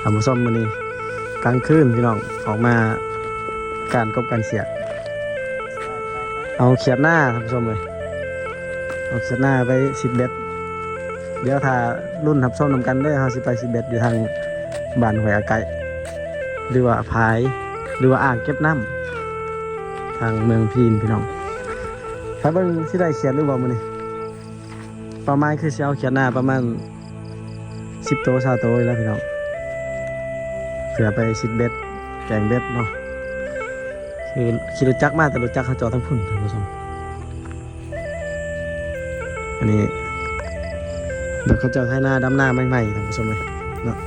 ท่านผู้ชมมื้อนี้กลางคืนพี่น้องออกมาการกบการเขียดเอาเขียดหน้าท่านผู้ชมเลยเอาเขียดหน้าไปสิบเบ็ดเดี๋ยวถ้ารุ่นทับส้มนำกันได้เขาสิไปสิบเบ็ดอยู่ทางบ้านหอยอาไก่หรือว่าพายหรือว่าอ่างเก็บน้ำทางเมืองพีนพี่น้องถ้าเบิ่งที่ได้เขียดหรือบ่มื้อนี้ประมาณคือสิเอาเขียดหน้าประมาณ10 โต20 โตแล้วพี่น้องเผื่อไปสิบเบ็ดแกงเบ็ดเนาะคือขี่รถจักรมาแต่รถจักรเขาจอดทั้งพุ่นท่านผู้ชมอันนี้เดี๋ยวเขาจะให้หน้าดำหน้าใหม่ๆท่านผู้ชมเลยเนาะ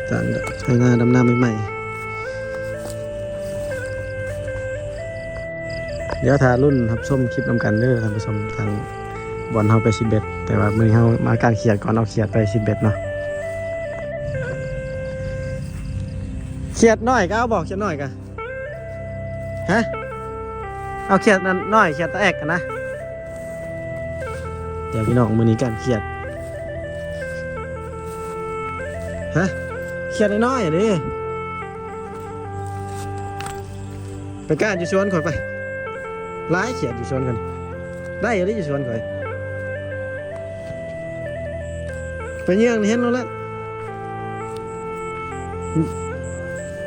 จะให้หน้าดำหน้าใหม่ๆเดี๋ยวถ้ารุ่นทับส้มคลิปนำกันเด้อท่านผู้ชมทางบอลเขาไปสิบเบ็ดแต่ว่ามือเขามาการเขียดก่อนเอาเขียดไปสิบเบ็ดเนาะเขียดน้อยก็เอาบอกเขียดน้อยกันฮะเอาเขียดนั้นน้อยเขียดตะแอกกันนะเดี๋ยวพี่น้องมือนี้การเขียดฮะเขียดน้อยๆดิไปก้านอยู่สวนข่อยไปไล่เขียดอยู่สวนกันได้อยู่ที่อยู่สวนข่อยไปเยื่องเห็นแล้ว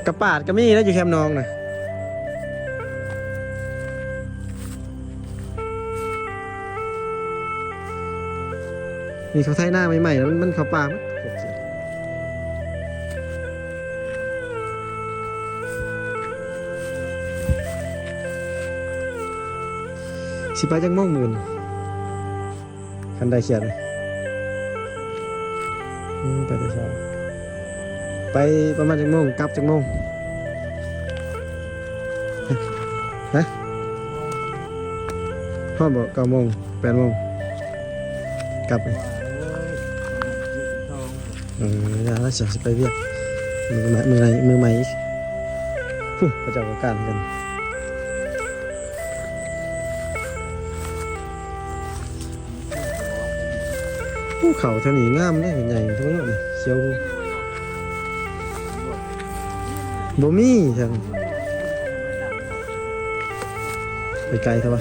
กระปาดกระมี่แล้วอยู่แคมนองนะนี่เขาไถหน้าใหม่ๆแล้วมันเขาปลามั้ยสิไปจังม่วงหมื่นคันได้เขียนไปแต่เช้าไปประมาณจังม่วงกลับจังม่วงฮะพ่อบอก9 โมง 8 โมงกลับไปแล้วจะไปเวียดมือใหม่ผู้พระเจ้าก็การกันภูเขาแถวนี้งามเลยใหญ่ทั้งหมดเลยเขียวบ่มีทางไปไกลเท่าไหร่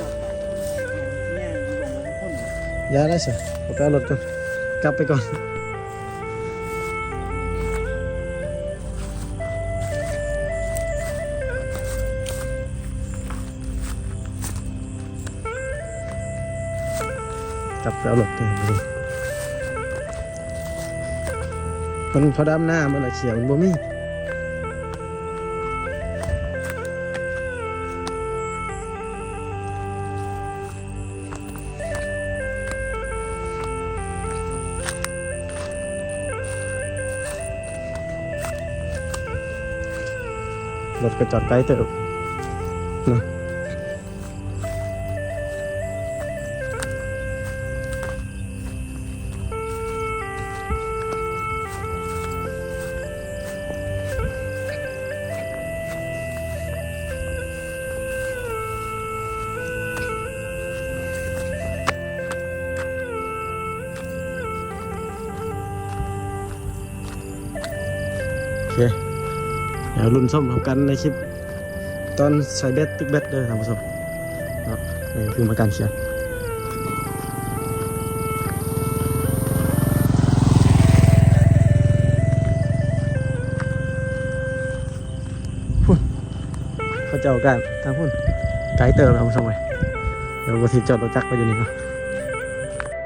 ยาได้สิเอาไปเอารถก่อนกลับไปก่อนกลับไปเอารถก่อนมันพอดำหน้ามันเขียวมันบ่มีรถก็จอดไกลเติบนะโอเคเดี๋ยวรุ่นส้มทำกันในคลิปตอนใส่เบ็ดตึกเบ็ดเด้อท่านผู้ชมนี่คือมาการเขียนเขาเจ้ากันทางพุ่นไกลเติมท่านผู้ชมเลยเดี๋ยวก็ทิจอดรถจักรไปอยู่นี่ครับ